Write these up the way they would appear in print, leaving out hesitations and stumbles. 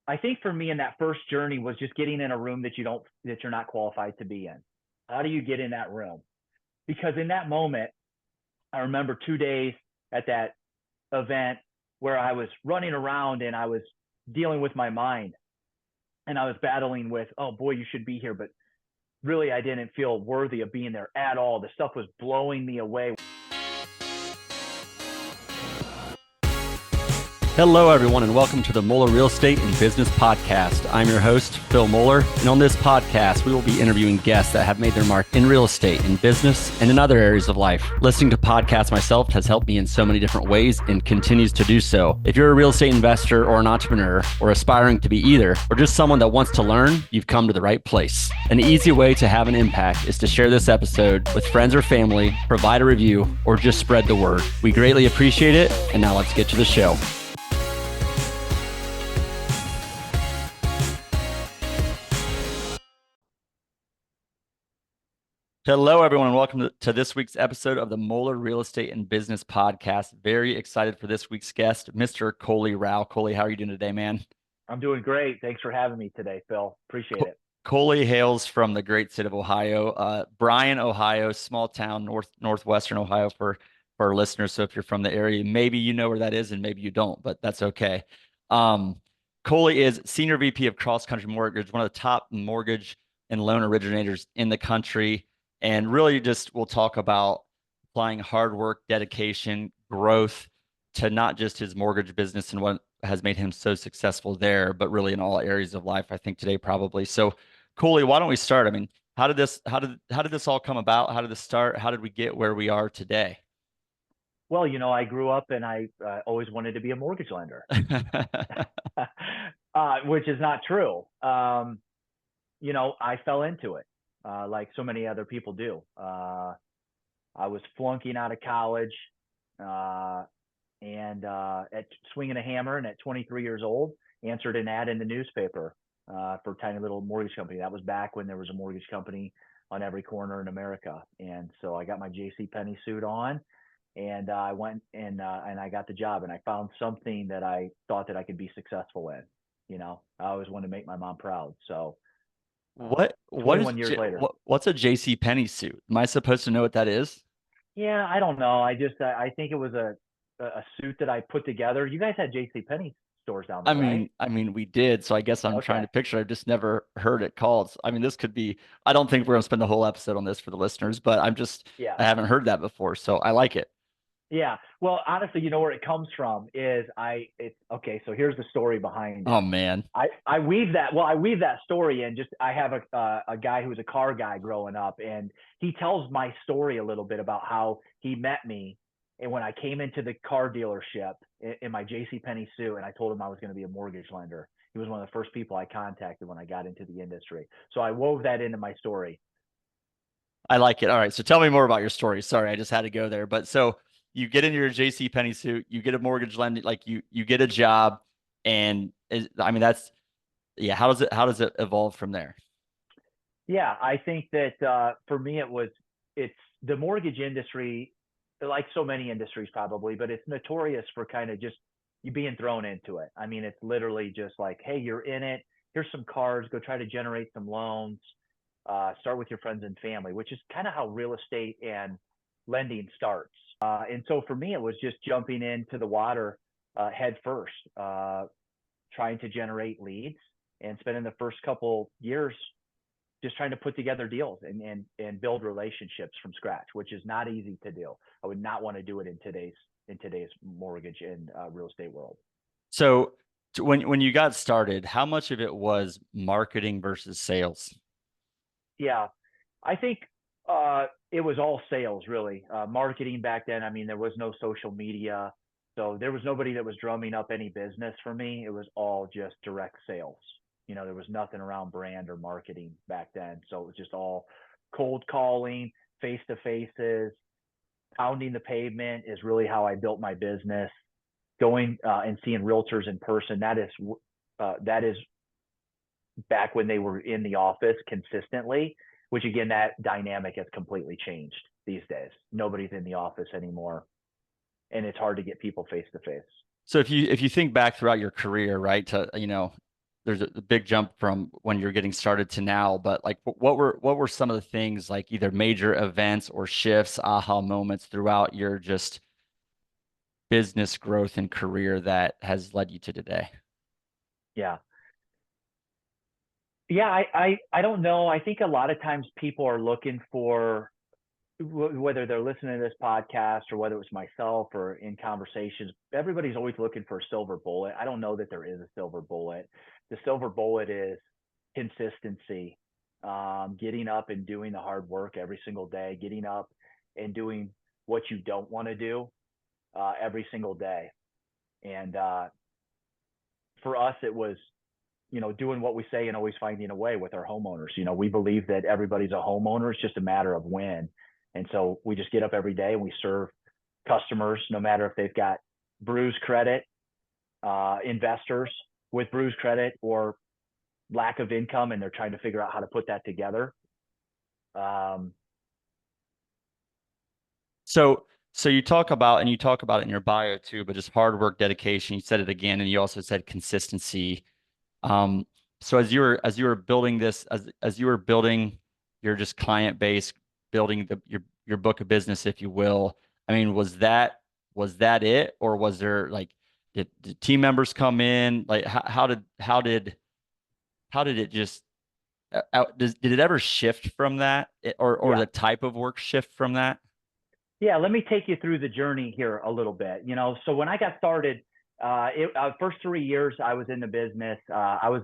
I think for me in that first journey was just getting in a room that you're not qualified to be in. How do you get in that room? Because in that moment, I remember 2 days at that event where I was running around and I was dealing with my mind and I was battling with, oh boy, you should be here. But really, I didn't feel worthy of being there at all. The stuff was blowing me away. Hello, everyone, and welcome to the Moeller Real Estate and Business Podcast. I'm your host, Phil Moeller, and on this podcast, we will be interviewing guests that have made their mark in real estate, in business, and in other areas of life. Listening to podcasts myself has helped me in so many different ways and continues to do so. If you're a real estate investor or an entrepreneur or aspiring to be either, or just someone that wants to learn, you've come to the right place. An easy way to have an impact is to share this episode with friends or family, provide a review, or just spread the word. We greatly appreciate it, and now let's get to the show. Hello, everyone, and welcome to this week's episode of the Moeller Real Estate and Business Podcast. Very excited for this week's guest, Mr. Coley Rau. Coley, how are you doing today, man? I'm doing great. Thanks for having me today, Phil. Appreciate it. Coley hails from the great state of Ohio, Bryan, Ohio, small town, northwestern Ohio for our listeners. So if you're from the area, maybe you know where that is and maybe you don't, but that's okay. Coley is Senior VP of CrossCountry Mortgage, one of the top mortgage and loan originators in the country. And really just we'll talk about applying hard work, dedication, growth to not just his mortgage business and what has made him so successful there, but really in all areas of life, I think today probably. So Coley, why don't we start? I mean, how did this all come about? How did this start? How did we get where we are today? Well, I grew up and I always wanted to be a mortgage lender, which is not true. I fell into it like so many other people do. I was flunking out of college and at swinging a hammer, and at 23 years old, answered an ad in the newspaper for a tiny little mortgage company. That was back when there was a mortgage company on every corner in America. And so I got my JCPenney suit on, and I went and I got the job, and I found something that I thought that I could be successful in. I always wanted to make my mom proud. So What 21 years later. What's a JCPenney suit? Am I supposed to know what that is? Yeah, I don't know. I think it was a suit that I put together. You guys had JCPenney stores down there, right? I mean, we did. So I guess I'm trying Okay. to picture. I've just never heard it called. I mean, this could be, I don't think we're gonna spend the whole episode on this for the listeners, but Yeah. I haven't heard that before. So I like it. Yeah. Well, honestly, where it comes from is it's okay. So here's the story behind it. Oh man. I weave that story in. Just I have a guy who was a car guy growing up, and he tells my story a little bit about how he met me. And when I came into the car dealership in my JCPenney suit, and I told him I was going to be a mortgage lender, he was one of the first people I contacted when I got into the industry. So I wove that into my story. I like it. All right. So tell me more about your story. Sorry, I just had to go there. But so you get in your JCPenney suit, you get a mortgage lending, like you get a job, and yeah. How does it evolve from there? Yeah, I think that for me, it's the mortgage industry, like so many industries probably, but it's notorious for kind of just you being thrown into it. I mean, it's literally just like, hey, you're in it. Here's some cards. Go try to generate some loans. Start with your friends and family, which is kind of how real estate and lending starts. And so for me, it was just jumping into the water head first, trying to generate leads and spending the first couple years just trying to put together deals and build relationships from scratch, which is not easy to do. I would not want to do it in today's mortgage and real estate world. So when you got started, how much of it was marketing versus sales? Yeah, I think it was all sales really. Marketing back then, I mean, there was no social media. So there was nobody that was drumming up any business for me. It was all just direct sales. There was nothing around brand or marketing back then. So it was just all cold calling, face to faces, pounding the pavement is really how I built my business. Going and seeing realtors in person. That is back when they were in the office consistently, which again, that dynamic has completely changed these days. Nobody's in the office anymore, and it's hard to get people face to face. So if you think back throughout your career, right, to there's a big jump from when you're getting started to now, but like what were some of the things, like either major events or shifts, aha moments throughout your just business growth and career that has led you to today? Yeah. Yeah, I don't know. I think a lot of times people are looking for whether they're listening to this podcast or whether it was myself or in conversations, everybody's always looking for a silver bullet. I don't know that there is a silver bullet. The silver bullet is consistency, getting up and doing the hard work every single day, getting up and doing what you don't want to do every single day. And for us, it was doing what we say and always finding a way with our homeowners. We believe that everybody's a homeowner. It's just a matter of when. And so we just get up every day and we serve customers, no matter if they've got bruised credit, investors with bruised credit, or lack of income, and they're trying to figure out how to put that together. Um, So, so you talk about, and you talk about it in your bio too, but just hard work, dedication. You said it again, and you also said consistency. Um, so as you were building this, as you were building your just client base, building your book of business, if you will. I mean, was that it, or was there like did team members come in? Like how did it just did it ever shift from that, or yeah. the type of work shift from that? Yeah, let me take you through the journey here a little bit. So when I got started, first 3 years I was in the business. I was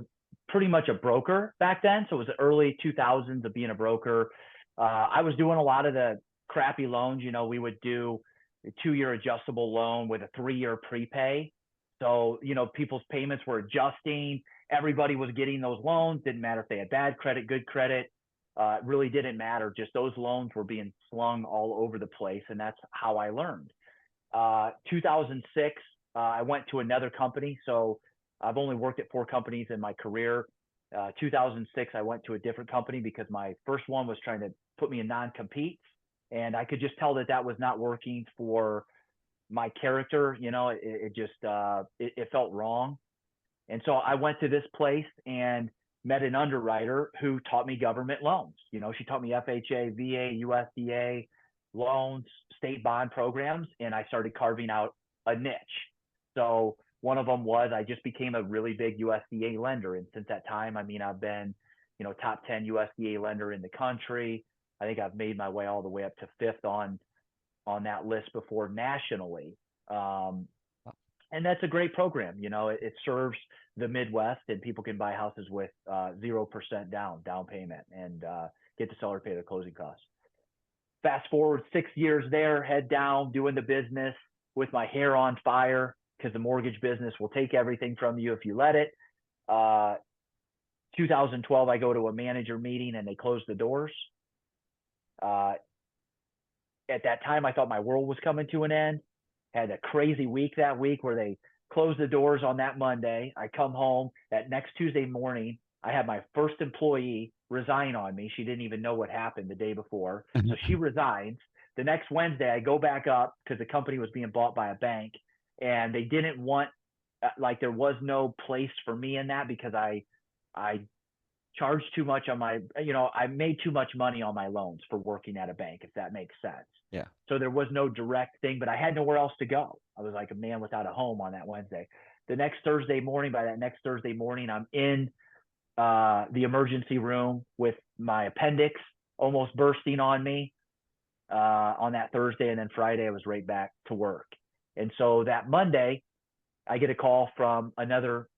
pretty much a broker back then, so it was the early 2000s of being a broker. I was doing a lot of the crappy loans. We would do a 2-year adjustable loan with a 3-year prepay. So people's payments were adjusting. Everybody was getting those loans. Didn't matter if they had bad credit, good credit. It really didn't matter. Just those loans were being slung all over the place, and that's how I learned. 2006, I went to another company. So I've only worked at 4 companies in my career. 2006, I went to a different company because my first one was trying to put me in non-compete, and I could just tell that that was not working for my character. It just it felt wrong. And so I went to this place and met an underwriter who taught me government loans. She taught me FHA, VA, USDA loans, state bond programs, and I started carving out a niche. So one of them was I just became a really big USDA lender. And since that time, I mean, I've been, top 10 USDA lender in the country. I think I've made my way all the way up to 5th on that list before nationally. Um, and that's a great program. It serves the Midwest, and people can buy houses with 0% down payment, and get the seller pay the closing costs. Fast forward 6 years there, head down, doing the business with my hair on fire, because the mortgage business will take everything from you if you let it. Uh, 2012, I go to a manager meeting and they close the doors. Uh, at that time, I thought my world was coming to an end. Had a crazy week that week where they closed the doors on that Monday. I come home that next Tuesday morning. I had my first employee resign on me. She didn't even know what happened the day before. So she resigns. The next Wednesday, I go back up because the company was being bought by a bank, and they didn't want, like, there was no place for me in that because I charged too much on my, I made too much money on my loans for working at a bank, if that makes sense. Yeah. So there was no direct thing, but I had nowhere else to go. I was like a man without a home on that Wednesday. By that next Thursday morning, I'm in the emergency room with my appendix almost bursting on me on that Thursday. And then Friday, I was right back to work. And so that Monday, I get a call from another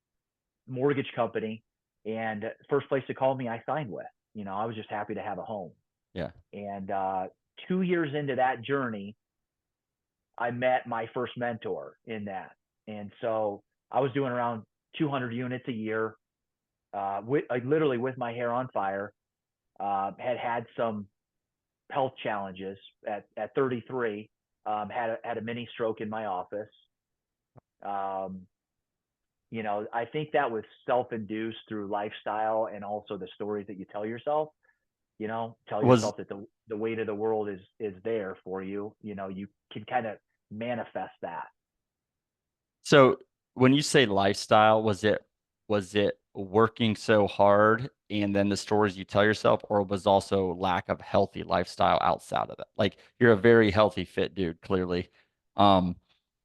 mortgage company, and first place to call me, I signed with. I was just happy to have a home. Yeah. And 2 years into that journey, I met my first mentor in that. And so I was doing around 200 units a year, literally with my hair on fire. Had some health challenges at 33. Had a mini stroke in my office. Um, I think that was self-induced through lifestyle and also the stories that you tell yourself. Tell Was yourself that the weight of the world is there for you. You can kind of manifest that. So when you say lifestyle, was it working so hard and then the stories you tell yourself, or was also lack of healthy lifestyle outside of that? Like you're a very healthy, fit dude, clearly. Um,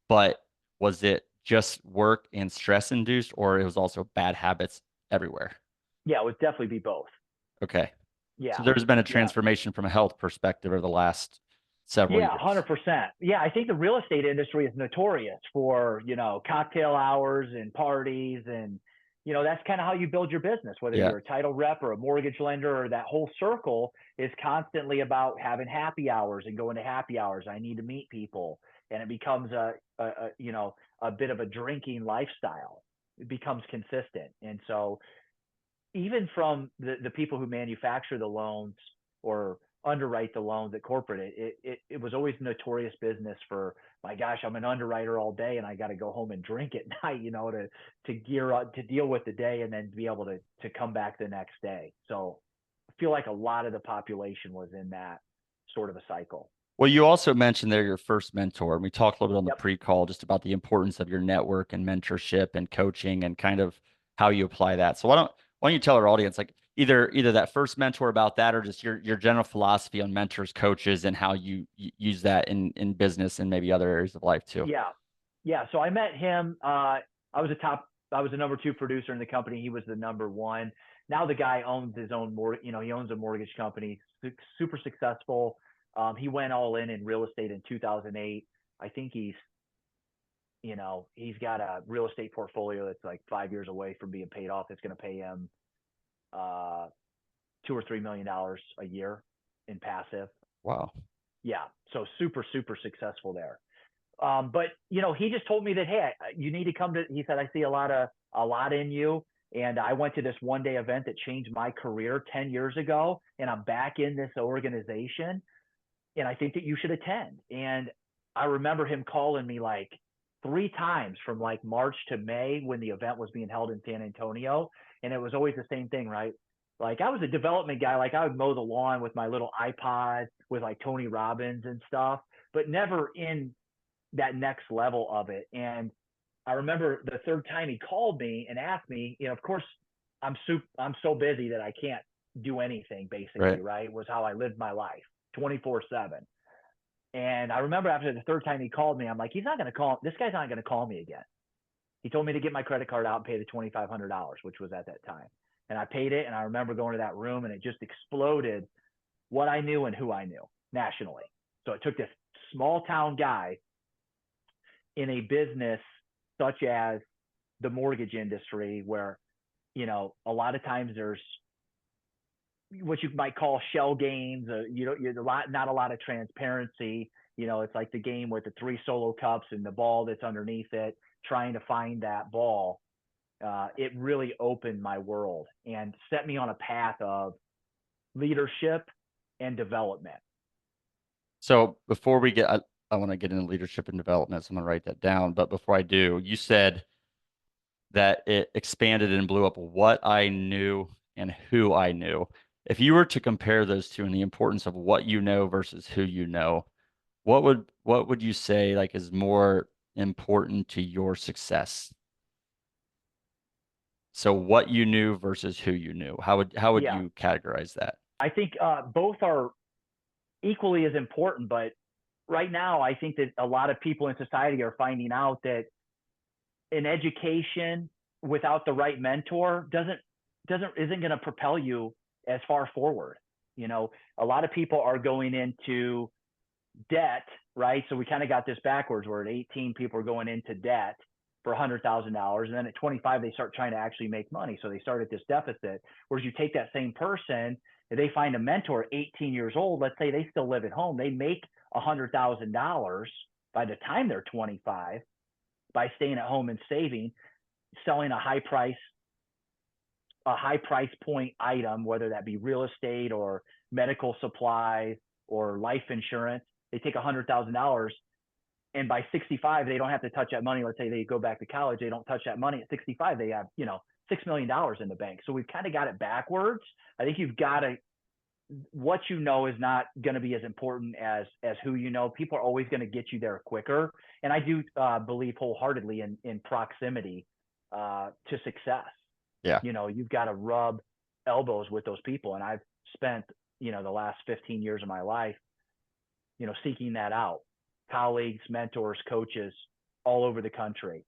but was it just work and stress induced, or it was also bad habits everywhere? Yeah, it would definitely be both. Okay. So Yeah. there's been a Yeah. transformation from a health perspective over the last several Yeah, years. 100%. Yeah, I think the real estate industry is notorious for, cocktail hours and parties and that's kind of how you build your business, whether Yeah. you're a title rep or a mortgage lender, or that whole circle is constantly about having happy hours and going to happy hours. I need to meet people, and it becomes a bit of a drinking lifestyle. It becomes consistent. And so even from the people who manufacture the loans or underwrite the loans at corporate, it was always notorious business for, my gosh, I'm an underwriter all day and I got to go home and drink at night, to gear up to deal with the day and then be able to come back the next day. So I feel like a lot of the population was in that sort of a cycle. Well, you also mentioned there your first mentor, and we talked a little bit on the Yep. pre-call just about the importance of your network and mentorship and coaching and kind of how you apply that. So why don't you tell our audience like either that first mentor about that or just your general philosophy on mentors, coaches, and how you use that in business and maybe other areas of life too. Yeah. Yeah. So I met him. I was the number two producer in the company. He was the number one. Now the guy owns his own he owns a mortgage company, super successful. He went all in real estate in 2008. I think he's got a real estate portfolio that's like 5 years away from being paid off. It's going to pay him, uh, $2 or $3 million a year in passive. Wow. Yeah. So super, super successful there. But he just told me that, hey, you need to come to. He said, I see a lot in you, and I went to this one day event that changed my career 10 years ago, and I'm back in this organization, and I think that you should attend. And I remember him calling me like 3 times from like March to May when the event was being held in San Antonio, and it was always the same thing, right? Like I was a development guy, like I would mow the lawn with my little iPod with like Tony Robbins and stuff, but never in that next level of it. And I remember the third time he called me and asked me, of course, I'm so busy that I can't do anything basically, Right. right? Was how I lived my life 24/7. And I remember after the third time he called me, I'm like, this guy's not going to call me again. He told me to get my credit card out and pay the $2,500, which was at that time. And I paid it. And I remember going to that room and it just exploded what I knew and who I knew nationally. So it took this small town guy in a business such as the mortgage industry where, a lot of times there's what you might call shell games, not a lot of transparency. It's like the game with the three solo cups and the ball that's underneath it, trying to find that ball. It really opened my world and set me on a path of leadership and development. So before we get, I want to get into leadership and development, so I'm gonna write that down. But before I do, you said that it expanded and blew up what I knew and who I knew. If you were to compare those two and the importance of what you know versus who you know, what would you say like is more important to your success? So what you knew versus who you knew. How would Yeah, you categorize that? I think both are equally as important, but right now I think that a lot of people in society are finding out that an education without the right mentor isn't going to propel you as far forward. A lot of people are going into debt, right? So we kind of got this backwards where at 18 people are going into debt for $100,000, and then at 25 they start trying to actually make money. So they start at this deficit. Whereas you take that same person, if they find a mentor at 18 years old, let's say they still live at home, they make $100,000 by the time they're 25 by staying at home and saving, selling a high price point item, whether that be real estate or medical supplies or life insurance. They take $100,000, and by 65 they don't have to touch that money. Let's say they go back to college, they don't touch that money. At 65 they have $6 million in the bank. So we've kind of got it backwards. I think you've got to, what you know is not going to be as important as who you know. People are always going to get you there quicker, and I do believe wholeheartedly in proximity to success. Yeah. You've got to rub elbows with those people. And I've spent, the last 15 years of my life, seeking that out. Colleagues, mentors, coaches all over the country.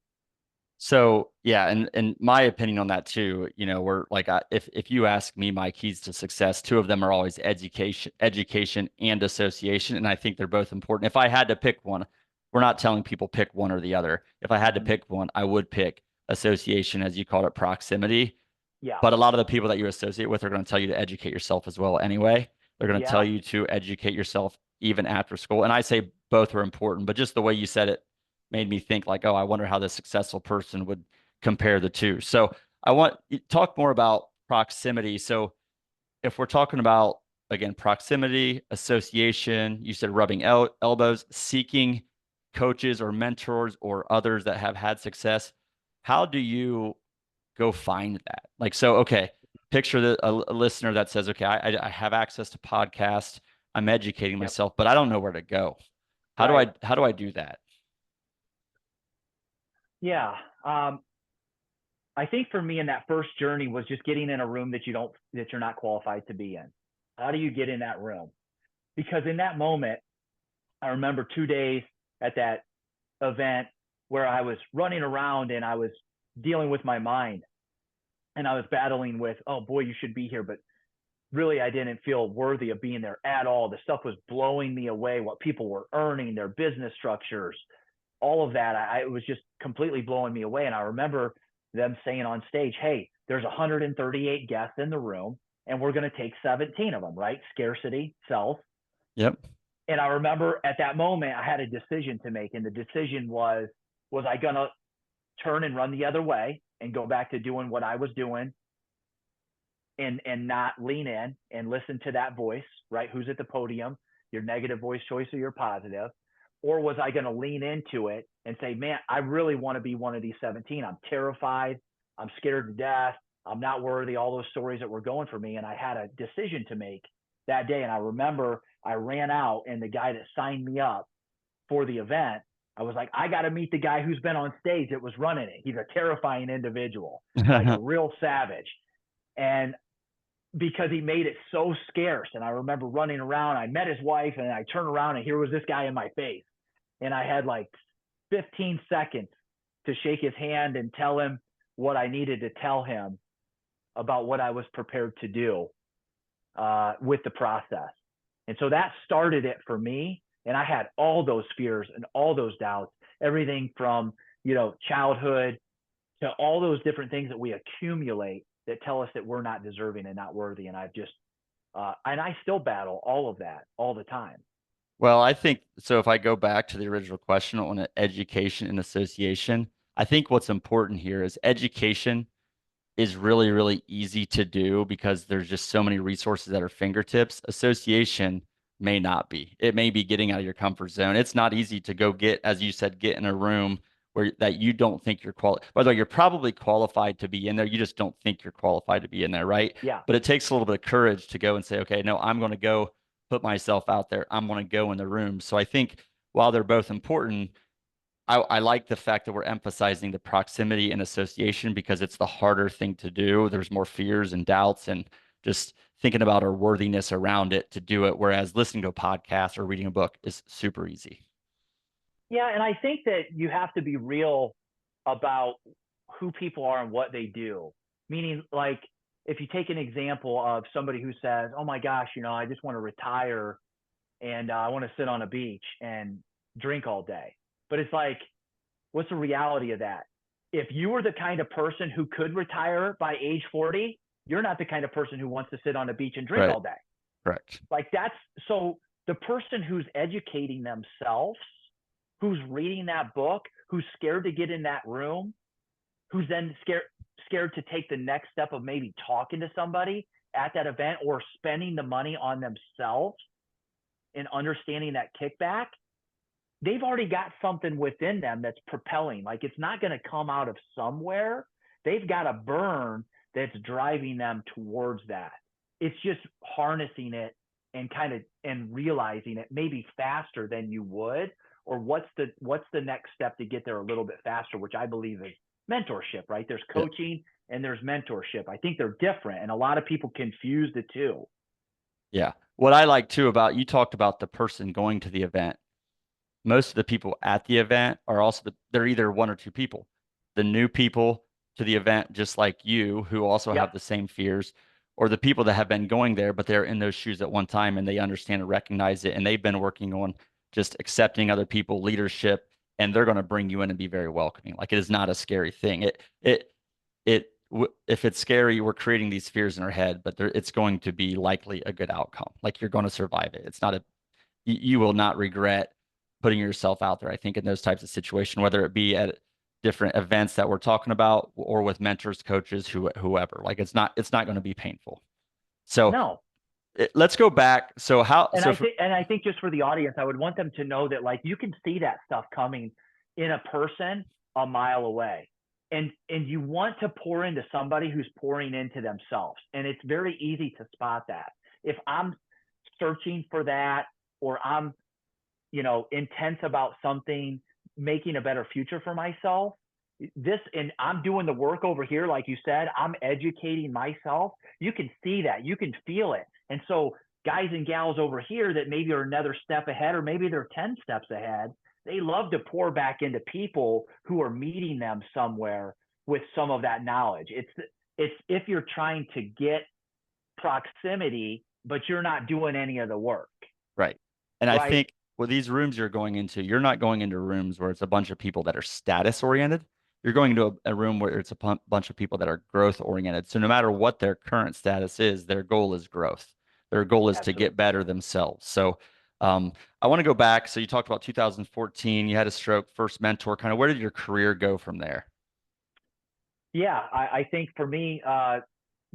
So yeah, and my opinion on that too, we're like, if you ask me my keys to success, two of them are always education and association, and I think they're both important. If I had to pick one, we're not telling people pick one or the other. If I had to Mm-hmm. pick one, I would pick association, as you called it, proximity. Yeah. But a lot of the people that you associate with are going to tell you to educate yourself as well anyway. They're going to tell Yeah. you to educate yourself even after school. And I say both are important, but just the way you said it made me think like, oh, I wonder how the successful person would compare the two. So I want you talk more about proximity. So if we're talking about again proximity, association, you said rubbing elbows, seeking coaches or mentors or others that have had success. How do you go find that? Like, so, okay, picture a listener that says, okay, I have access to podcasts. I'm educating Yep. myself, but I don't know where to go. Right. How do I do that? Yeah. I think for me in that first journey was just getting in a room that you're not qualified to be in. How do you get in that room? Because in that moment, I remember 2 days at that event where I was running around and I was dealing with my mind and I was battling with, oh boy, you should be here. But really, I didn't feel worthy of being there at all. The stuff was blowing me away, what people were earning, their business structures, all of that. It was just completely blowing me away. And I remember them saying on stage, hey, there's 138 guests in the room and we're going to take 17 of them, right? Scarcity, self. Yep. And I remember at that moment, I had a decision to make. And the decision was I going to turn and run the other way and go back to doing what I was doing and not lean in and listen to that voice, right? Who's at the podium, your negative voice choice or your positive? Or was I going to lean into it and say, man, I really want to be one of these 17. I'm terrified. I'm scared to death. I'm not worthy. All those stories that were going for me. And I had a decision to make that day. And I remember I ran out and the guy that signed me up for the event, I was like, I got to meet the guy who's been on stage that was running it. He's a terrifying individual, like a real savage. And because he made it so scarce. And I remember running around, I met his wife and I turned around and here was this guy in my face. And I had like 15 seconds to shake his hand and tell him what I needed to tell him about what I was prepared to do with the process. And so that started it for me. And I had all those fears and all those doubts, everything from, childhood to all those different things that we accumulate that tell us that we're not deserving and not worthy. And and I still battle all of that all the time. Well, I think so. If I go back to the original question on education and association, I think what's important here is education is really, really easy to do because there's just so many resources at our fingertips. Association may not be. It may be getting out of your comfort zone. It's not easy to go get, as you said, get in a room where that you don't think you're qualified. By the way, you're probably qualified to be in there. You just don't think you're qualified to be in there, right? Yeah. But it takes a little bit of courage to go and say, okay, no, I'm going to go put myself out there. I'm going to go in the room. So I think while they're both important, I like the fact that we're emphasizing the proximity and association because it's the harder thing to do. There's more fears and doubts and just thinking about our worthiness around it to do it. Whereas listening to a podcast or reading a book is super easy. Yeah. And I think that you have to be real about who people are and what they do. Meaning, like, if you take an example of somebody who says, oh my gosh, I just want to retire and I want to sit on a beach and drink all day. But it's like, what's the reality of that? If you were the kind of person who could retire by age 40, you're not the kind of person who wants to sit on a beach and drink Right. all day. Correct. Like so the person who's educating themselves, who's reading that book, who's scared to get in that room, who's then scared to take the next step of maybe talking to somebody at that event or spending the money on themselves and understanding that kickback, they've already got something within them that's propelling. Like it's not going to come out of somewhere. They've got a burn that's driving them towards that. It's just harnessing it and realizing it maybe faster than you would, or what's the next step to get there a little bit faster, which I believe is mentorship, right? There's Yeah. coaching and there's mentorship. I think they're different, and a lot of people confuse the two. Yeah. What I like too about you talked about the person going to the event. Most of the people at the event are also they're either one or two people. The new people to the event, just like you, who also Yep, have the same fears, or the people that have been going there, but they're in those shoes at one time and they understand and recognize it, and they've been working on just accepting other people, leadership, and they're going to bring you in and be very welcoming. Like it is not a scary thing. If it's scary, we're creating these fears in our head, but it's going to be likely a good outcome. Like you're going to survive it. It's not a you will not regret putting yourself out there. I think in those types of situations, whether it be at different events that we're talking about or with mentors, coaches, whoever, like it's not going to be painful. So no. let's go back. So how, And so I for, think, just for the audience, I would want them to know that like you can see that stuff coming in a person a mile away, and you want to pour into somebody who's pouring into themselves, and it's very easy to spot that. If I'm searching for that, or I'm intense about something, making a better future for myself, and I'm doing the work over here, like you said, I'm educating myself. You can see that, you can feel it. And so guys and gals over here that maybe are another step ahead, or maybe they're 10 steps ahead, they love to pour back into people who are meeting them somewhere with some of that knowledge. It's if you're trying to get proximity, but you're not doing any of the work, right. And I right? think with these rooms you're going into, you're not going into rooms where it's a bunch of people that are status oriented. You're going into a room where it's a bunch of people that are growth oriented. So no matter what their current status is, their goal is growth. Their goal is to Absolutely. get better themselves. So I want to go back. So you talked about 2014, you had a stroke, first mentor. Kind of where did your career go from there? Yeah, I think for me,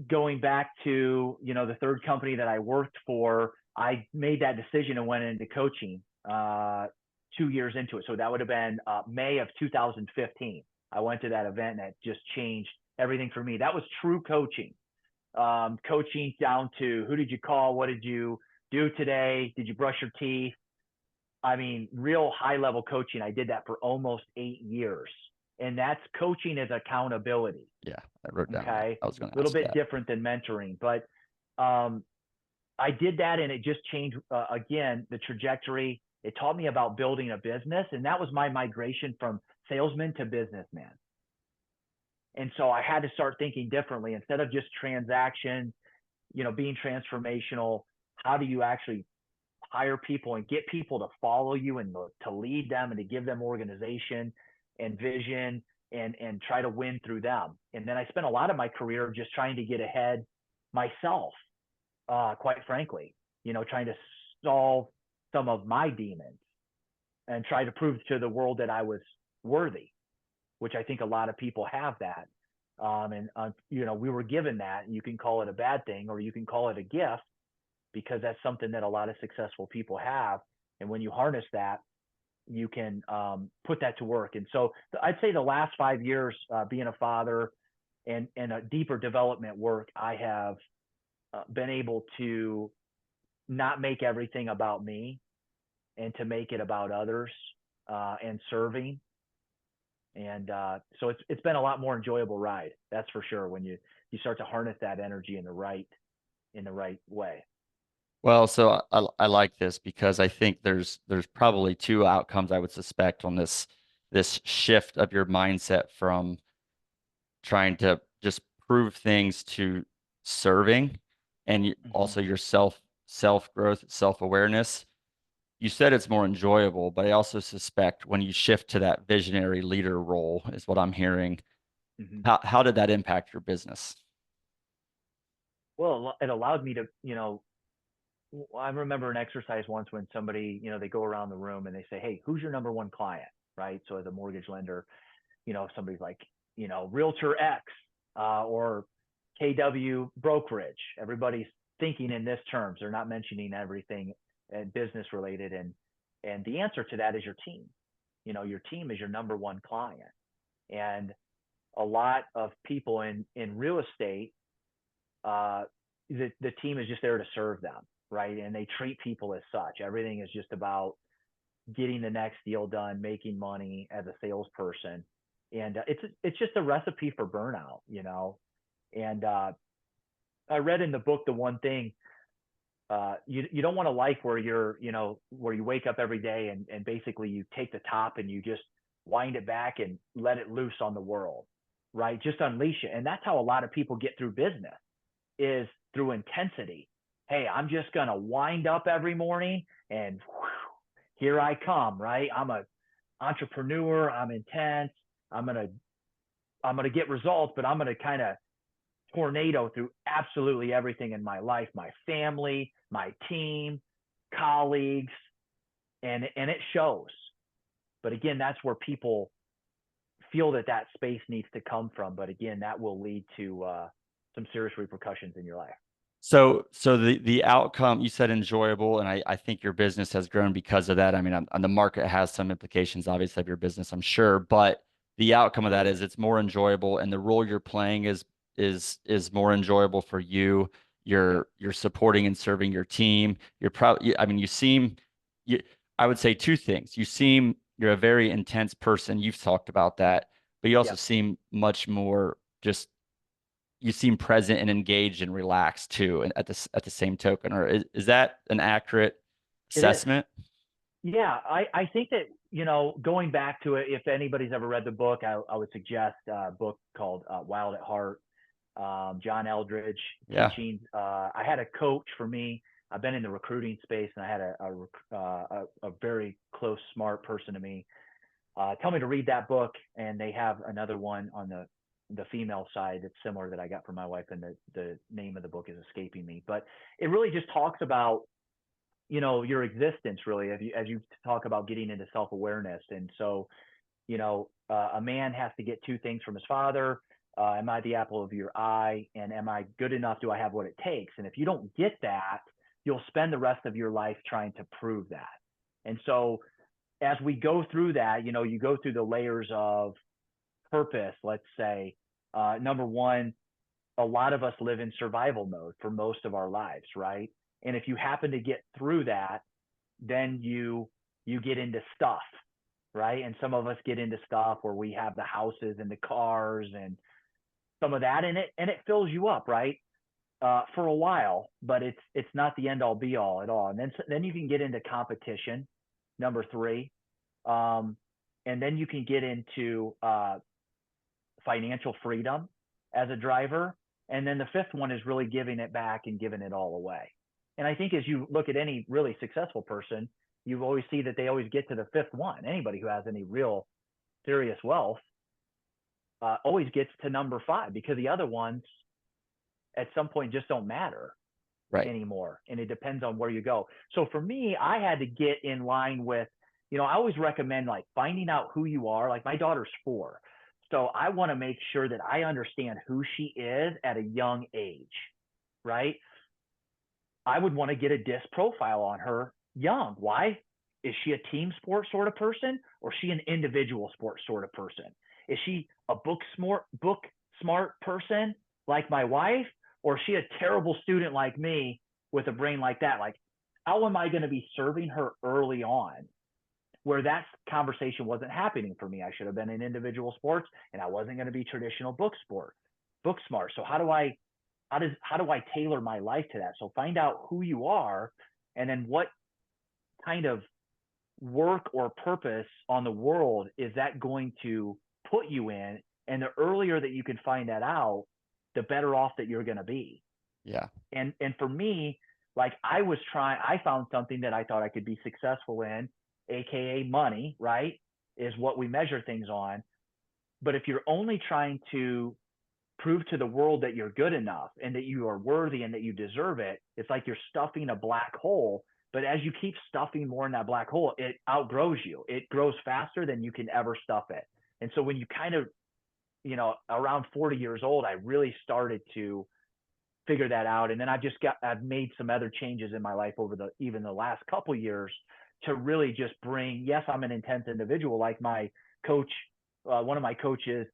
going back to the third company that I worked for, I made that decision and went into coaching 2 years into it. So that would have been May of 2015. I went to that event and that just changed everything for me. That was true coaching. Coaching down to who did you call, what did you do today, did you brush your teeth? I mean, real high level coaching. I did that for almost 8 years. And that's coaching is accountability. Yeah, I wrote down that. Okay. I was going A to little ask bit that. different than mentoring, but um, I did that and it just changed, again, the trajectory. It taught me about building a business. And that was my migration from salesman to businessman. And so I had to start thinking differently instead of just transaction, being transformational. How do you actually hire people and get people to follow you and to lead them and to give them organization and vision and try to win through them? And then I spent a lot of my career just trying to get ahead myself, quite frankly, trying to solve some of my demons and try to prove to the world that I was worthy, which I think a lot of people have that. We were given that. You can call it a bad thing or you can call it a gift, because that's something that a lot of successful people have. And when you harness that, you can put that to work. And so I'd say the last 5 years, being a father and a deeper development work, I have been able to not make everything about me and to make it about others and serving. And so it's been a lot more enjoyable ride. That's for sure. When you start to harness that energy in the right way. Well, so I like this because I think there's probably two outcomes I would suspect on this shift of your mindset from trying to just prove things to serving and Mm-hmm. also your self growth, self-awareness. You said it's more enjoyable, but I also suspect when you shift to that visionary leader role is what I'm hearing. Mm-hmm. How did that impact your business? Well, it allowed me to, I remember an exercise once when somebody, they go around the room and they say, "Hey, who's your number one client?" Right. So as a mortgage lender, if somebody's like, Realtor X or KW Brokerage, everybody's thinking in this terms. They're not mentioning everything business related. And the answer to that is your team. Your team is your number one client. And a lot of people in real estate, uh, the team is just there to serve them, right? And they treat people as such. Everything is just about getting the next deal done, making money as a salesperson. And it's just a recipe for burnout, you know. And I read in the book the one thing, you don't want a life where you're, you know, where you wake up every day and basically you take the top and you just wind it back and let it loose on the world, right? Just unleash it. And that's how a lot of people get through business, is through intensity. Hey, I'm just going to wind up every morning and whew, here I come, right? I'm a entrepreneur. I'm intense. I'm going to, I'm going to get results, but I'm going to kind of tornado through absolutely everything in my life, my family, my team, colleagues, and it shows. But again, that's where people feel that that space needs to come from. But again, that will lead to some serious repercussions in your life. So the outcome, you said enjoyable, and I think your business has grown because of that. I mean, on the market has some implications, obviously, of your business, I'm sure, but the outcome of that is Absolutely. it's more enjoyable, and the role you're playing is more enjoyable for you. Yep. You're supporting and serving your team. You're probably, I mean, you, I would say two things. You're a very intense person. You've talked about that, but you also Yep. seem much more just you seem present and engaged and relaxed too, and at the same token. Or is that an accurate It is. assessment? Yeah, I think that, you know, going back to it, if anybody's ever read the book, I would suggest a book called Wild at Heart, John Eldridge Yeah. teaching. I had a coach for me. I've been in the recruiting space, and I had a very close, smart person to me tell me to read that book. And they have another one on the female side that's similar that I got from my wife, and the name of the book is escaping me. But it really just talks about, you know, your existence really, as you talk about getting into self-awareness. And so, you know, a man has to get two things from his father. Am I the apple of your eye? And am I good enough? Do I have what it takes? And if you don't get that, you'll spend the rest of your life trying to prove that. And so as we go through that, you know, you go through the layers of purpose, let's say. Number one, a lot of us live in survival mode for most of our lives, right? And if you happen to get through that, then you get into stuff, right? And some of us get into stuff where we have the houses and the cars and some of that in it, and it fills you up, right? For a while, but it's not the end all be all at all. And then you can get into competition, number three, um, and then you can get into financial freedom as a driver. And then the fifth one is really giving it back and giving it all away. And I think as you look at any really successful person, you always see that they always get to the fifth one. Anybody who has any real serious wealth always gets to number five, because the other ones at some point just don't matter Right. anymore. And it depends on where you go. So for me, I had to get in line with, you know, I always recommend like finding out who you are. Like my daughter's 4. So I want to make sure that I understand who she is at a young age, right? I would want to get a disc profile on her young. Why? Is she a team sport sort of person, or is she an individual sport sort of person? Is she a book smart person like my wife, or is she a terrible student like me with a brain like that? Like, how am I going to be serving her early on, where that conversation wasn't happening for me? I should have been in individual sports, and I wasn't going to be traditional book smart. So how do I tailor my life to that? So find out who you are, and then what kind of work or purpose on the world is that going to put you in. And the earlier that you can find that out, the better off that you're going to be. Yeah. And for me, like I found something that I thought I could be successful in, aka money, right? Is what we measure things on. But if you're only trying to prove to the world that you're good enough and that you are worthy and that you deserve it, it's like you're stuffing a black hole. But as you keep stuffing more in that black hole, it outgrows you. It grows faster than you can ever stuff it. And so when you kind of, you know, around 40 years old, I really started to figure that out. And then I've made some other changes in my life over even the last couple years to really just bring, yes, I'm an intense individual like my coach, one of my coaches,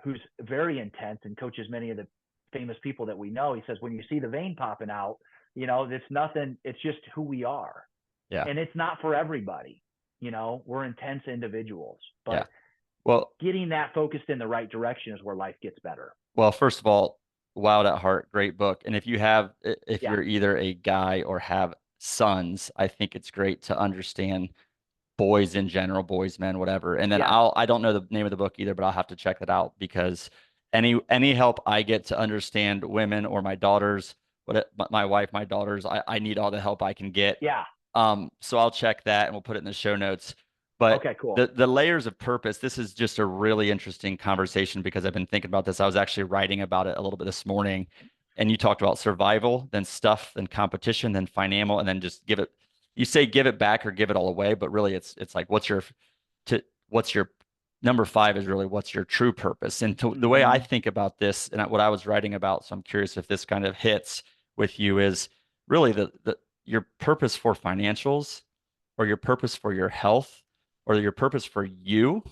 who's very intense and coaches many of the famous people that we know. He says, when you see the vein popping out, you know, it's nothing, it's just who we are. Yeah. And it's not for everybody. You know, we're intense individuals, Yeah. but Well, getting that focused in the right direction is where life gets better. well, first of all, Wild at Heart, great book. And if Yeah. you're either a guy or have sons, I think it's great to understand boys in general, boys, men, whatever. And then Yeah. I don't know the name of the book either, but I'll have to check that out because any help I get to understand women or my daughters, my wife, my daughters, I need all the help I can get. Yeah. So I'll check that and we'll put it in the show notes. But Okay, cool. the layers of purpose, this is just a really interesting conversation because I've been thinking about this. I was actually writing about it a little bit this morning, and you talked about survival, then stuff, then competition, then financial, and then just give it. You say give it back or give it all away, but really it's like what's your number five is really what's your true purpose. And the way I Mm-hmm. think about this and what I was writing about, so I'm curious if this kind of hits with you, is really the your purpose for financials or your purpose for your health or your purpose for you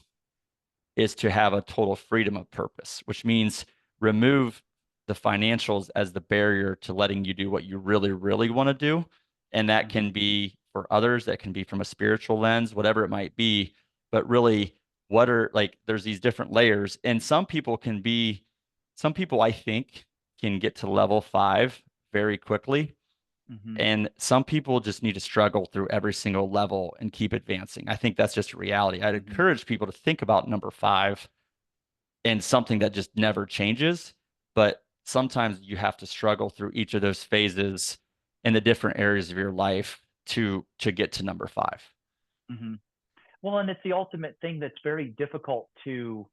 is to have a total freedom of purpose, which means remove the financials as the barrier to letting you do what you really, really want to do. And that Mm-hmm. can be for others, that can be from a spiritual lens, whatever it might be. But really, what are like, there's these different layers. And some people I think can get to level 5 very quickly, Mm-hmm. and some people just need to struggle through every single level and keep advancing. I think that's just a reality. I'd Mm-hmm. encourage people to think about number 5 and something that just never changes. But sometimes you have to struggle through each of those phases in the different areas of your life to get to number 5. Mm-hmm. Well, and it's the ultimate thing that's very difficult to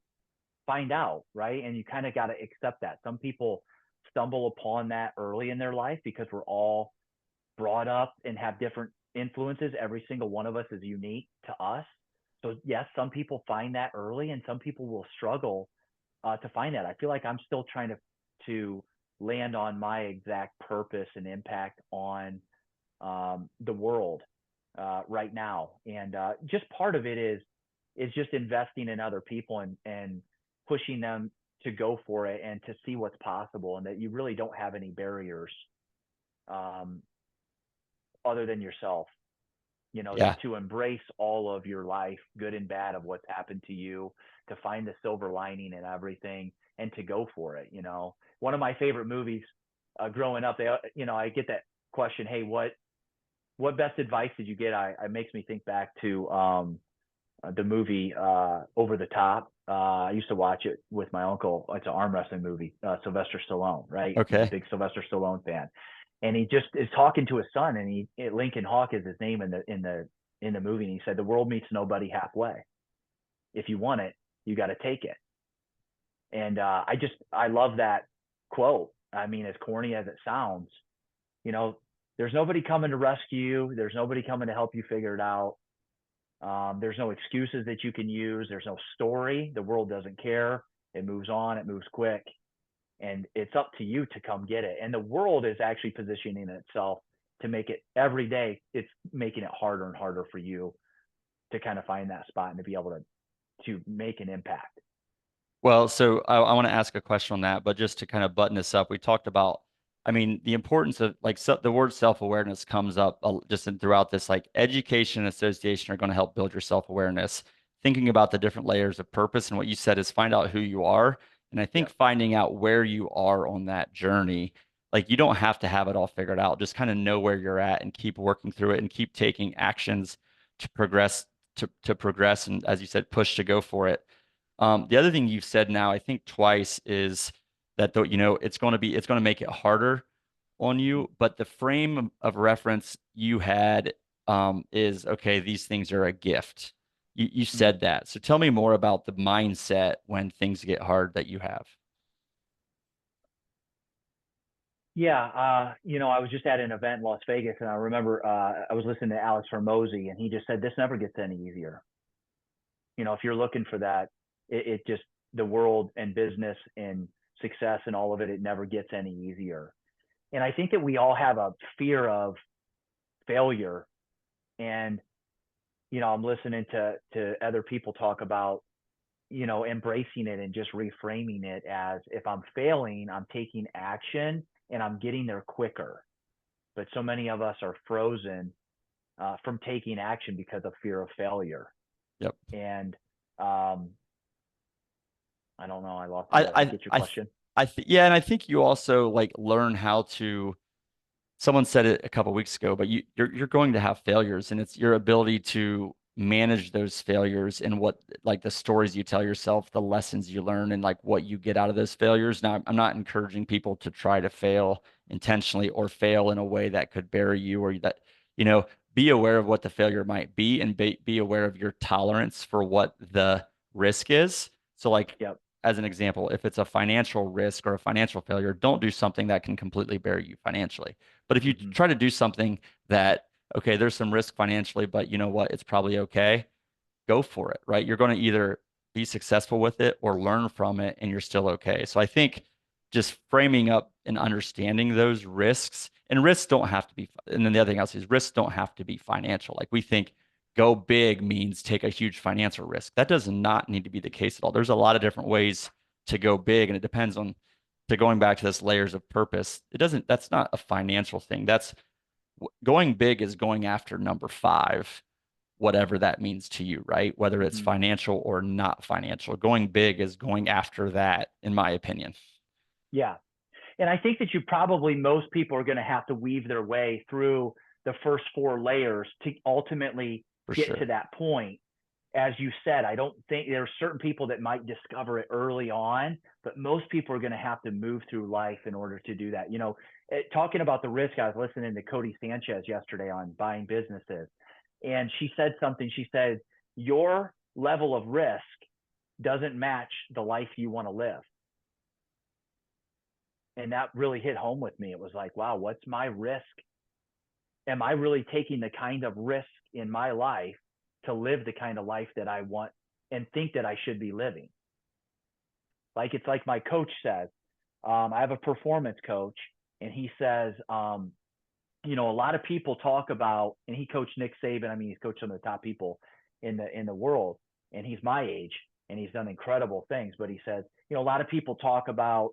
find out, right? And you kind of got to accept that. Some people stumble upon that early in their life because we're all brought up and have different influences. Every single one of us is unique to us. So yes, some people find that early, and some people will struggle to find that. I feel like I'm still trying to land on my exact purpose and impact on the world right now, and just part of it is just investing in other people and pushing them to go for it and to see what's possible, and that you really don't have any barriers um, other than yourself. Yeah. To embrace all of your life, good and bad, of what's happened to you, to find the silver lining in everything, and to go for it. One of my favorite movies growing up, I get that question, hey, what best advice did you get? I makes me think back to the movie Over the Top. I used to watch it with my uncle. It's an arm wrestling movie. Sylvester Stallone, right? He's a Okay. big Sylvester Stallone fan, and he just is talking to his son, and Lincoln Hawk is his name in the movie, and he said, "The world meets nobody halfway. If you want it, you got to take it." And I love that quote. I mean, as corny as it sounds, you know, there's nobody coming to rescue you. There's nobody coming to help you figure it out. There's no excuses that you can use. There's no story. The world doesn't care. It moves on. It moves quick. And it's up to you to come get it. And the world is actually positioning itself to make it every day. It's making it harder and harder for you to kind of find that spot and to be able to make an impact. Well, so I want to ask a question on that, but just to kind of button this up, we talked about, I mean, the importance of like the word self-awareness comes up just throughout this, like education and association are going to help build your self-awareness. Thinking about the different layers of purpose and what you said is find out who you are. And I think Yep. finding out where you are on that journey, like you don't have to have it all figured out. Just kind of know where you're at and keep working through it and keep taking actions to progress, to progress. And as you said, push to go for it. The other thing you've said now, I think twice, is that it's going to make it harder on you, but the frame of reference you had is okay, these things are a gift. You Mm-hmm. said that. So tell me more about the mindset when things get hard that you have. Yeah, I was just at an event in Las Vegas, and I remember I was listening to Alex Hormozy, and he just said, "This never gets any easier." If you're looking for that, it just, the world and business and success and all of it, it never gets any easier. And I think that we all have a fear of failure. And I'm listening to other people talk about embracing it and just reframing it as, if I'm failing, I'm taking action and I'm getting there quicker. But so many of us are frozen from taking action because of fear of failure. Yep. And um, I don't know. I lost you I there. I I get your I question. yeah, and I think you also like learn how to. Someone said it a couple weeks ago, but you're going to have failures, and it's your ability to manage those failures and what like the stories you tell yourself, the lessons you learn, and like what you get out of those failures. Now, I'm not encouraging people to try to fail intentionally or fail in a way that could bury you or that, you know, be aware of what the failure might be and be aware of your tolerance for what the risk is. So like Yep. as an example, if it's a financial risk or a financial failure, don't do something that can completely bury you financially. But if you Hmm. try to do something that, okay, there's some risk financially, but you know what, it's probably okay, go for it, right? You're going to either be successful with it or learn from it and you're still okay. So I think just framing up and understanding those risks and risks don't have to be, and then the other thing else is risks don't have to be financial. Like we think go big means take a huge financial risk. That does not need to be the case at all. There's a lot of different ways to go big and it depends on to going back to this layers of purpose. It doesn't, that's not a financial thing. That's going big is going after number five, whatever that means to you, right? Whether it's Hmm. financial or not financial. Going big is going after that, in my opinion. Yeah. And I think that most people are going to have to weave their way through the first four layers to ultimately For get to sure. that point. As you said, I don't think there are certain people that might discover it early on, but most people are going to have to move through life in order to do that. Talking about the risk, I was listening to Cody Sanchez yesterday on buying businesses, and she said something. She said, your level of risk doesn't match the life you want to live. And that really hit home with me. It was like, wow, what's my risk? Am I really taking the kind of risk in my life to live the kind of life that I want and think that I should be living? Like it's like my coach says, I have a performance coach, and he says, a lot of people talk about, and he coached Nick Saban. I mean, he's coached some of the top people in the world, and he's my age, and he's done incredible things. But he says, a lot of people talk about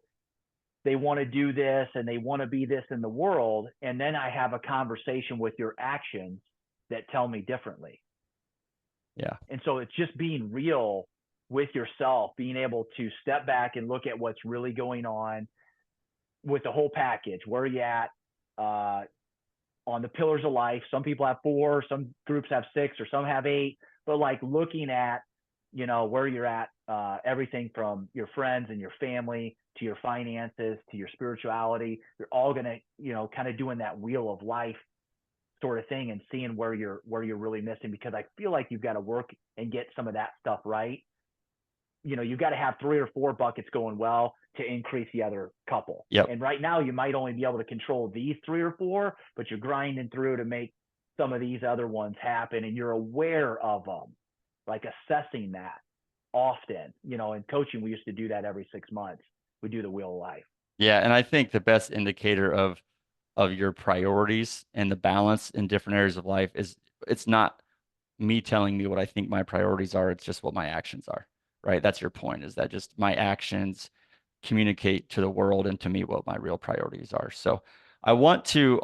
they want to do this and they want to be this in the world, and then I have a conversation with your actions that tell me differently. Yeah. And so it's just being real with yourself, being able to step back and look at what's really going on with the whole package. Where are you at uh, on the pillars of life? Some people have four, some groups have six, or some have eight. But like looking at, where you're at, everything from your friends and your family to your finances to your spirituality, you're all gonna, kind of doing that wheel of life sort of thing and seeing where you're really missing, because I feel like you've got to work and get some of that stuff right. You've got to have three or four buckets going well to increase the other couple. Yep. And right now you might only be able to control these three or four, but you're grinding through to make some of these other ones happen, and you're aware of them, like assessing that often. In coaching, we used to do that every 6 months. We do the wheel of life. Yeah. And I think the best indicator of your priorities and the balance in different areas of life is it's not me telling me what I think my priorities are. It's just what my actions are. Right. That's your point, is that just my actions communicate to the world and to me what my real priorities are. So I want to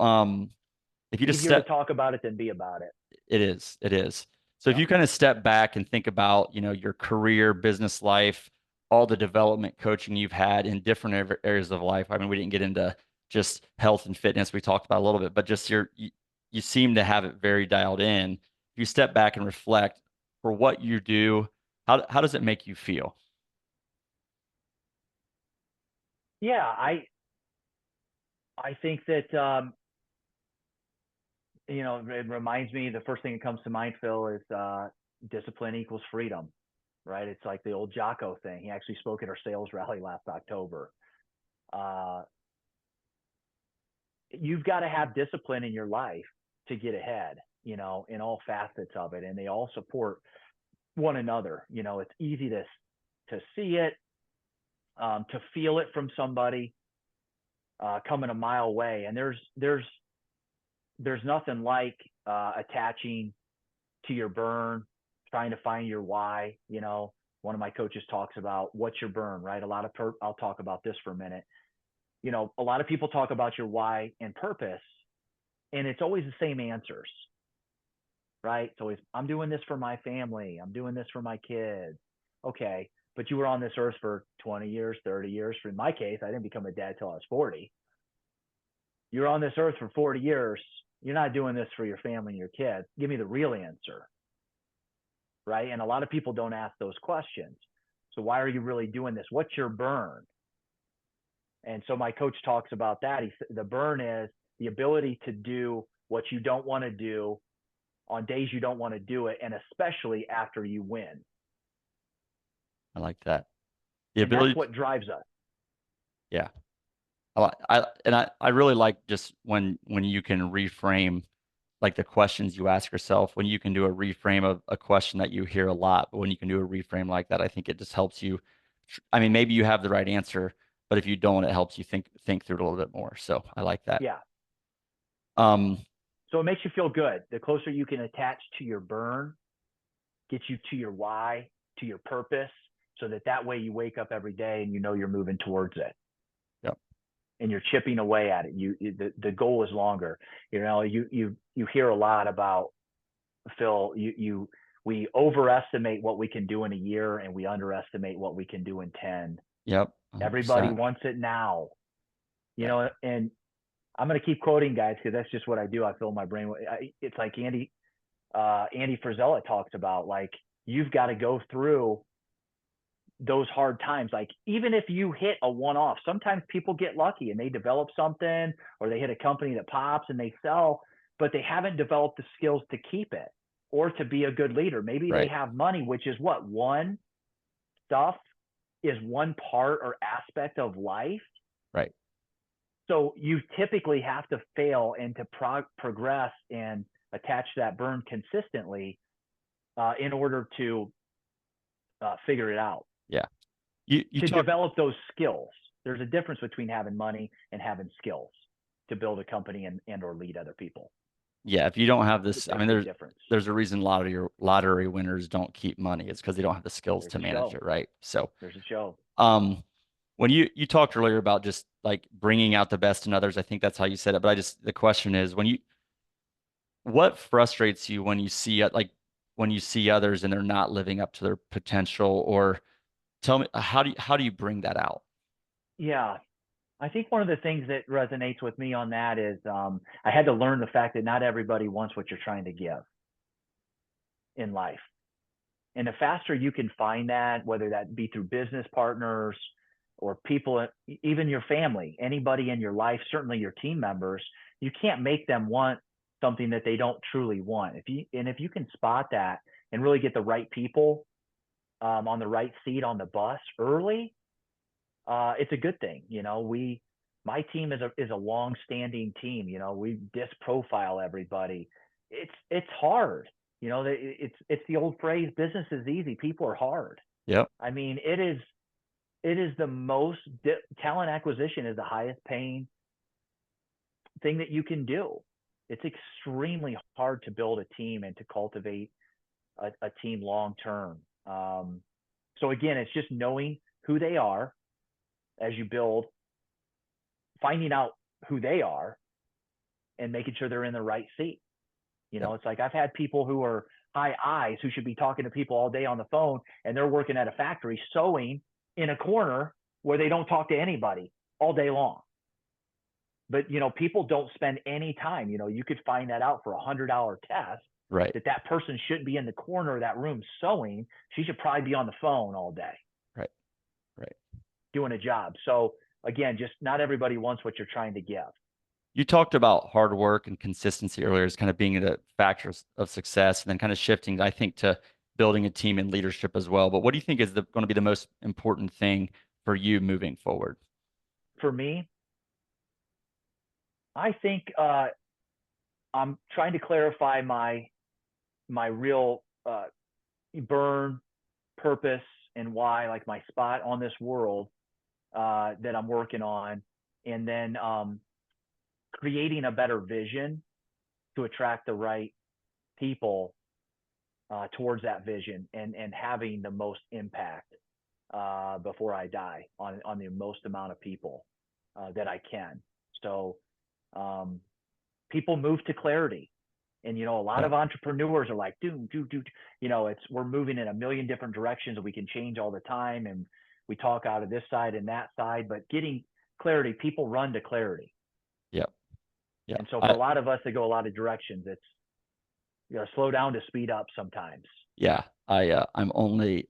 if you just Easier to step talk about it than be about it. it is. It is. So if Yeah. you kind of step back and think about, your career, business life, all the development coaching you've had in different areas of life. I mean, we didn't get into just health and fitness. We talked about a little bit, but just you seem to have it very dialed in. If you step back and reflect for what you do, how does it make you feel? Yeah. I think that, it reminds me, the first thing that comes to mind, Phil, is discipline equals freedom, right? It's like the old Jocko thing. He actually spoke at our sales rally last October. Uh, you've got to have discipline in your life to get ahead, in all facets of it. And they all support one another. It's easy to see it, to feel it from somebody coming a mile away. And there's nothing like attaching to your burn, trying to find your why. One of my coaches talks about what's your burn, right? I'll talk about this for a minute. A lot of people talk about your why and purpose, and it's always the same answers, right? It's always, I'm doing this for my family. I'm doing this for my kids. Okay. but you were on this earth for 20 years, 30 years. For in my case, I didn't become a dad till I was 40. You're on this earth for 40 years. You're not doing this for your family and your kids. Give me the real answer. Right. And a lot of people don't ask those questions. So why are you really doing this? What's your burn? And so my coach talks about that. The burn is the ability to do what you don't want to do on days you don't want to do it, and especially after you win. I like that. The And ability. that's what drives us. Yeah. I really like just when you can reframe like the questions you ask yourself, when you can do a reframe of a question that you hear a lot, but when you can do a reframe like that, I think it just helps you. I mean, maybe you have the right answer, but if you don't, it helps you think through it a little bit more. So I like that. Yeah. Um, So it makes you feel good. The closer you can attach to your burn, get you to your why, to your purpose, so that way you wake up every day and you know you're moving towards it. Yep. And you're chipping away at it. The goal is longer. You know, you hear a lot about, Phil, we overestimate what we can do in a year and we underestimate what we can do in 10. Yep. Everybody 100%. wants it now. You Yeah. know, and I'm going to keep quoting guys because that's just what I do. I fill my brain. It's like Andy Frisella talks about, like, you've got to go through those hard times. Like, even if you hit a one-off, sometimes people get lucky and they develop something, or they hit a company that pops and they sell, but they haven't developed the skills to keep it or to be a good leader. Maybe they Right. have money, which is what one stuff is one part or aspect of life. Right. So you typically have to fail and to progress and attach that burn consistently in order to figure it out. Yeah. You To talk. develop those skills. There's a difference between having money and having skills to build a company and or lead other people. Yeah. If you don't have this, It's I a mean, big difference. there's a reason lottery winners don't keep money. It's because they don't have the skills There's to a manage show. it. Right. So, There's a show. when you talked earlier about just like bringing out the best in others, I think that's how you said it. But the question is, what frustrates you when you see when you see others and they're not living up to their potential, or tell me, how do you bring that out? Yeah. I think one of the things that resonates with me on that is I had to learn the fact that not everybody wants what you're trying to give in life. And the faster you can find that, whether that be through business partners or people, even your family, anybody in your life, certainly your team members, you can't make them want something that they don't truly want. If you can spot that and really get the right people on the right seat on the bus early, it's a good thing. You know, my team is a long-standing team. You know, we disc profile everybody. It's hard. You know, it's the old phrase, business is easy, people are hard. Yep. I mean, it is the most talent acquisition is the highest paying thing that you can do. It's extremely hard to build a team and to cultivate a team long term. So again, it's just knowing who they are as you build, finding out who they are, and making sure they're in the right seat. You Yep. know, it's like I've had people who are high eyes who should be talking to people all day on the phone, and they're working at a factory sewing in a corner where they don't talk to anybody all day long. But, you know, people don't spend any time. You know, you could find that out for $100 test Right. that person shouldn't be in the corner of that room sewing. She should probably be on the phone all day Right. Right. doing a job. So again, just not everybody wants what you're trying to give. You talked about hard work and consistency earlier as kind of being the factors of success, and then kind of shifting, I think, to building a team and leadership as well. But what do you think is going to be the most important thing for you moving forward? For me, I think I'm trying to clarify my real burn, purpose, and why, like my spot on this world that I'm working on, and then creating a better vision to attract the right people towards that vision, and having the most impact before I die on the most amount of people that I can. So people move to clarity. And, a lot Yeah. of entrepreneurs are like, we're moving in a million different directions and we can change all the time. And we talk out of this side and that side, but getting clarity, people run to clarity. Yeah. Yeah. And so for a lot of us that go a lot of directions, it's, slow down to speed up sometimes. Yeah. I'm only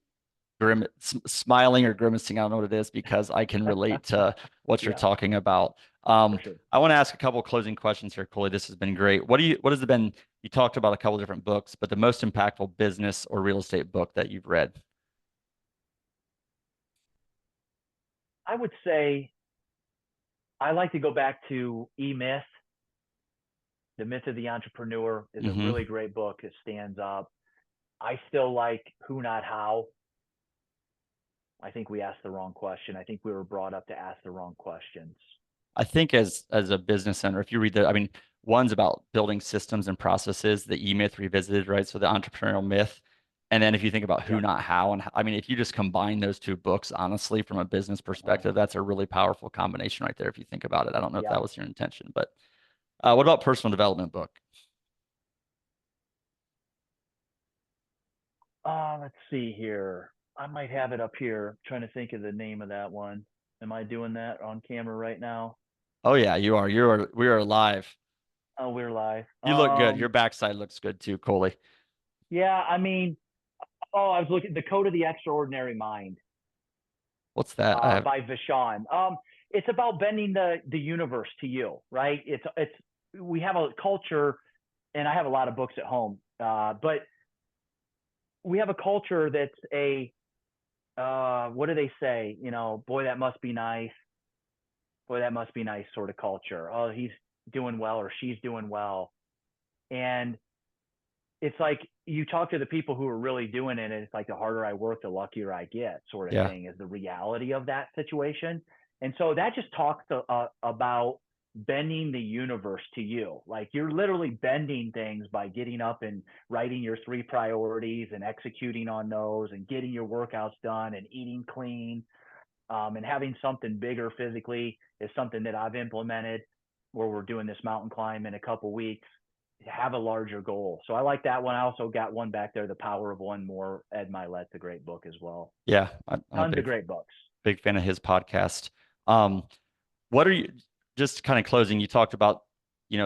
smiling or grimacing. I don't know what it is because I can relate to what you're Yeah, talking about. for sure. I want to ask a couple of closing questions here, Coley. This has been great. What has it been? You talked about a couple of different books, but the most impactful business or real estate book that you've read? I would say I like to go back to E-Myth. The Myth of the Entrepreneur is a Hmm. really great book. It stands up. I still like Who Not How. I think we asked the wrong question. I think we were brought up to ask the wrong questions. I think as a business owner, if you read I mean, one's about building systems and processes, the E-Myth revisited, right? So the entrepreneurial myth. And then if you think about who, Yep. not how, I mean, if you just combine those two books, honestly, from a business perspective, that's a really powerful combination right there. If you think about it, I don't know if Yep. that was your intention, but what about personal development book? Let's see here. I might have it up here. I'm trying to think of the name of that one. Am I doing that on camera right now? Oh yeah, we are live. Oh, we're live. You look good. Your backside looks good too, Coley. Yeah, I mean, I was looking The Code of the Extraordinary Mind, What's that? I have, by Vishon. It's about bending the universe to you, right? It's we have a culture, and I have a lot of books at home, but we have a culture that's a what do they say? Boy, that must be nice. Boy, that must be nice sort of culture. Oh, he's doing well or she's doing well. And it's like you talk to the people who are really doing it, and it's like the harder I work, the luckier I get, sort of yeah, thing, is the reality of that situation. And so that just talks about bending the universe to you. Like you're literally bending things by getting up and writing your 3 priorities and executing on those and getting your workouts done and eating clean, and having something bigger physically is something that I've implemented, where we're doing this mountain climb in a couple weeks. Have a larger goal. So I like that one. I also got one back there, The Power of One More. Ed Milet's a great book as well. yeah. I'm a Tons of great books. big fan of his podcast. Um, what are you just kind of closing? You talked about,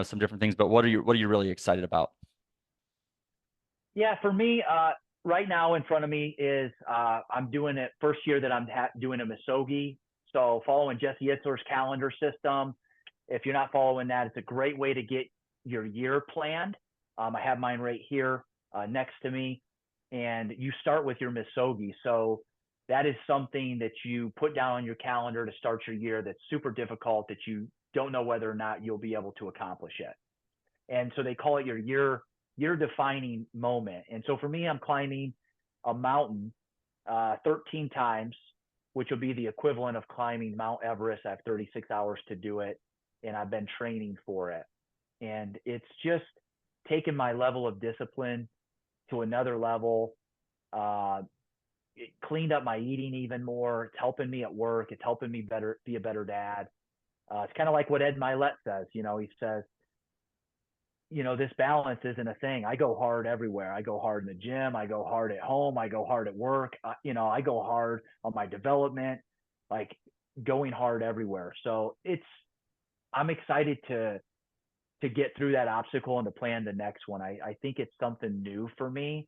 some different things, but what are you really excited about? Yeah, for me, right now in front of me is I'm doing it first year that I'm doing a Misogi. So following Jesse Itzler's calendar system. If you're not following that, it's a great way to get your year planned. I have mine right here next to me, and you start with your Misogi. So that is something that you put down on your calendar to start your year that's super difficult, that you don't know whether or not you'll be able to accomplish it. And so they call it your year defining moment. And so for me, I'm climbing a mountain 13 times, which will be the equivalent of climbing Mount Everest. I have 36 hours to do it, and I've been training for it. And it's just taken my level of discipline to another level. It cleaned up my eating even more. It's helping me at work. It's helping me be a better dad. It's kind of like what Ed Milet says. He says, this balance isn't a thing. I go hard everywhere. I go hard in the gym. I go hard at home. I go hard at work. I go hard on my development, like going hard everywhere. So I'm excited to get through that obstacle and to plan the next one. I think it's something new for me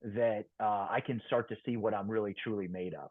that I can start to see what I'm really truly made of.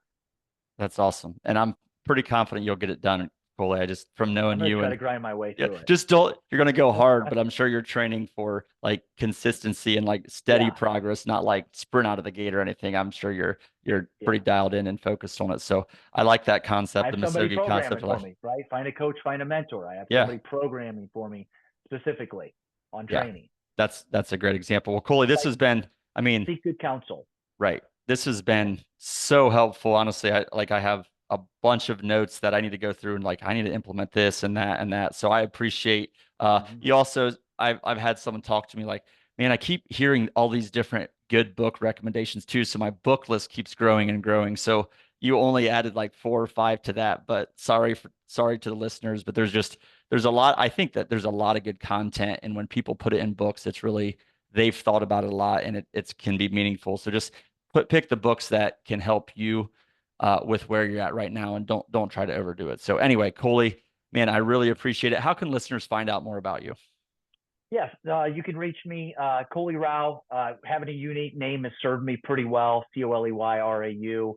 That's awesome. And I'm pretty confident you'll get it done, Coley. I just from I'm knowing going to you try to and grind my way yeah, through it. just don't, you're going to go hard, but I'm sure you're training for like consistency and like steady Yeah. progress, not like sprint out of the gate or anything. I'm sure you're Yeah. pretty dialed in and focused on it. So I like that I concept, have the somebody Misogi concept programming of for life. me, right? Find a coach, find a mentor. I have Yeah. somebody programming for me specifically on Yeah. training. That's a great example. Well, Coley, this Like, has been, I mean, seek good counsel. right. This has been so helpful. Honestly, I have a bunch of notes that I need to go through and like I need to implement this and that and that. So I appreciate Mm-hmm. you also I've had someone talk to me like, man, I keep hearing all these different good book recommendations too. So my book list keeps growing and growing. So you only added like 4 or 5 to that, but sorry to the listeners, but there's just I think that there's a lot of good content, and when people put it in books, it's really, they've thought about it a lot, and it can be meaningful. So just pick the books that can help you with where you're at right now, and don't try to overdo it. So anyway, Coley, man, I really appreciate it. How can listeners find out more about you? Yes, you can reach me, Coley Rau. Having a unique name has served me pretty well. ColeyRau.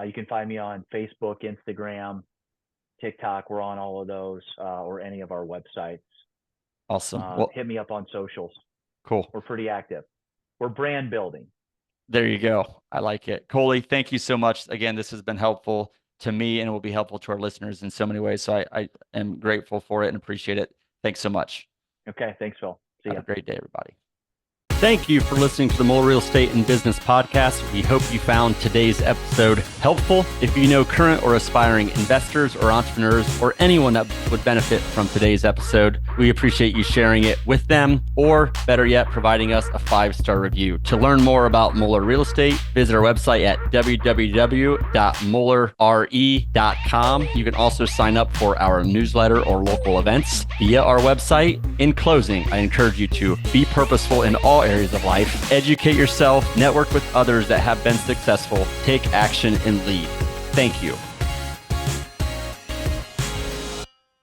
You can find me on Facebook, Instagram, TikTok. We're on all of those, or any of our websites. Awesome. Well, hit me up on socials. Cool. We're pretty active. We're brand building. There you go. I like it. Coley, thank you so much. Again, this has been helpful to me and it will be helpful to our listeners in so many ways. So I am grateful for it and appreciate it. Thanks so much. Okay. Thanks, Phil. See ya. Have a great day, everybody. Thank you for listening to the Muller Real Estate and Business Podcast. We hope you found today's episode helpful. If you know current or aspiring investors or entrepreneurs or anyone that would benefit from today's episode, we appreciate you sharing it with them, or better yet, providing us a 5-star review. To learn more about Muller Real Estate, visit our website at www.mullerre.com. You can also sign up for our newsletter or local events via our website. In closing, I encourage you to be purposeful in all areas of life, educate yourself, network with others that have been successful, take action, and lead. Thank you.